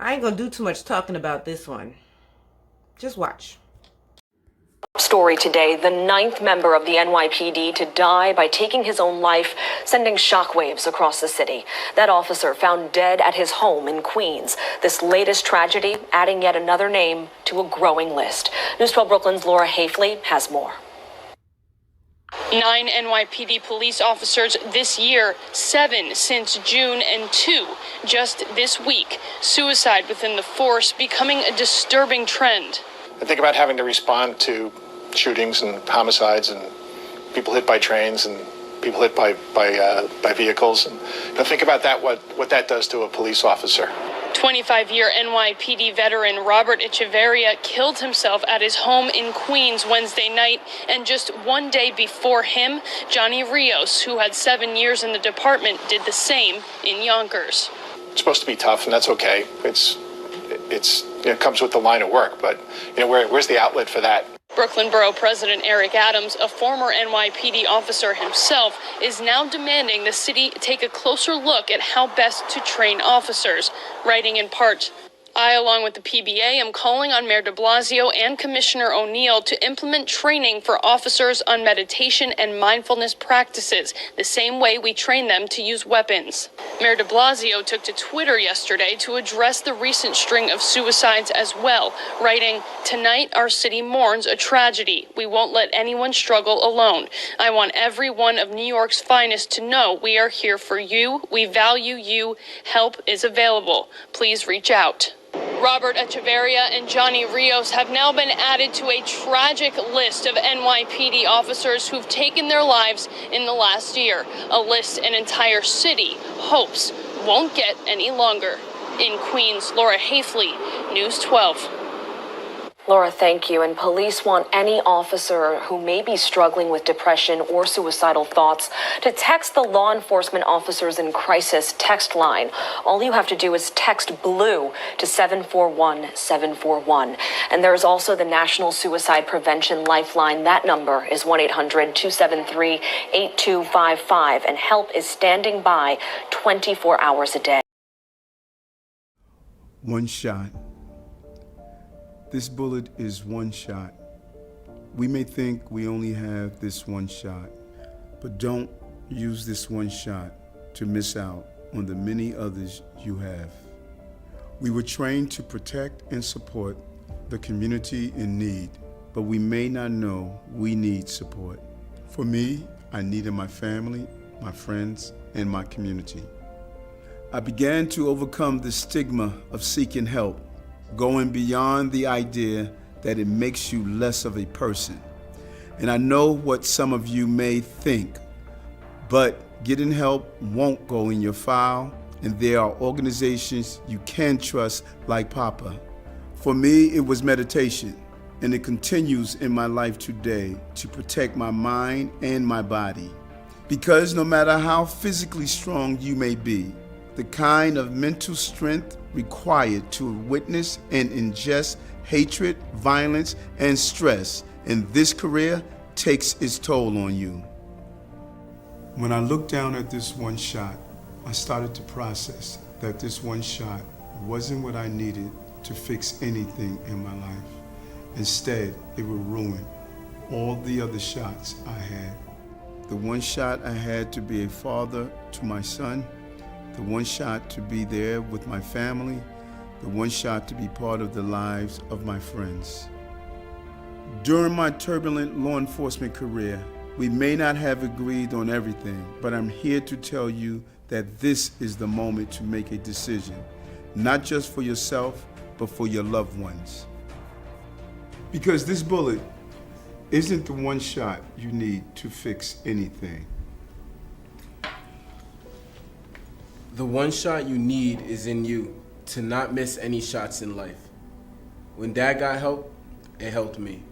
I ain't gonna do too much talking about this one. Just watch. Story today, the ninth member of the NYPD to die by taking his own life, sending shockwaves across the city. That officer found dead at his home in Queens. This latest tragedy adding yet another name to a growing list. News 12 Brooklyn's Laura Hafley has more. 9 NYPD police officers this year, 7 since June, and 2 just this week. Suicide within the force becoming a disturbing trend. I think about having to respond to shootings and homicides and people hit by trains and people hit by vehicles. And think about that, what that does to a police officer. 25-year NYPD veteran Robert Echeverria killed himself at his home in Queens Wednesday night, and just one day before him, Johnny Rios, who had 7 years in the department, did the same in Yonkers. It's supposed to be tough, and that's okay. It comes with the line of work, but where's the outlet for that? Brooklyn Borough President Eric Adams, a former NYPD officer himself, is now demanding the city take a closer look at how best to train officers, writing in part, I, along with the PBA, am calling on Mayor de Blasio and Commissioner O'Neill to implement training for officers on meditation and mindfulness practices, the same way we train them to use weapons. Mayor de Blasio took to Twitter yesterday to address the recent string of suicides as well, writing, tonight our city mourns a tragedy. We won't let anyone struggle alone. I want every one of New York's finest to know we are here for you. We value you. Help is available. Please reach out. Robert Echeverria and Johnny Rios have now been added to a tragic list of NYPD officers who've taken their lives in the last year, a list an entire city hopes won't get any longer. In Queens, Laura Hafley, News 12. Laura, thank you. And police want any officer who may be struggling with depression or suicidal thoughts to text the law enforcement officers in crisis text line. All you have to do is text BLUE to 741-741. And there is also the National Suicide Prevention Lifeline. That number is 1-800-273-8255. And help is standing by 24 hours a day. One shot. This bullet is one shot. We may think we only have this one shot, but don't use this one shot to miss out on the many others you have. We were trained to protect and support the community in need, but we may not know we need support. For me, I needed my family, my friends, and my community. I began to overcome the stigma of seeking help, going beyond the idea that it makes you less of a person. And I know what some of you may think, but getting help won't go in your file, and there are organizations you can trust like Papa. For me, it was meditation, and it continues in my life today to protect my mind and my body. Because no matter how physically strong you may be, the kind of mental strength required to witness and ingest hatred, violence, and stress in this career takes its toll on you. When I looked down at this one shot, I started to process that this one shot wasn't what I needed to fix anything in my life. Instead, it would ruin all the other shots I had. The one shot I had to be a father to my son, the one shot to be there with my family, the one shot to be part of the lives of my friends. During my turbulent law enforcement career, we may not have agreed on everything, but I'm here to tell you that this is the moment to make a decision, not just for yourself, but for your loved ones. Because this bullet isn't the one shot you need to fix anything. The one shot you need is in you, to not miss any shots in life. When Dad got help, it helped me.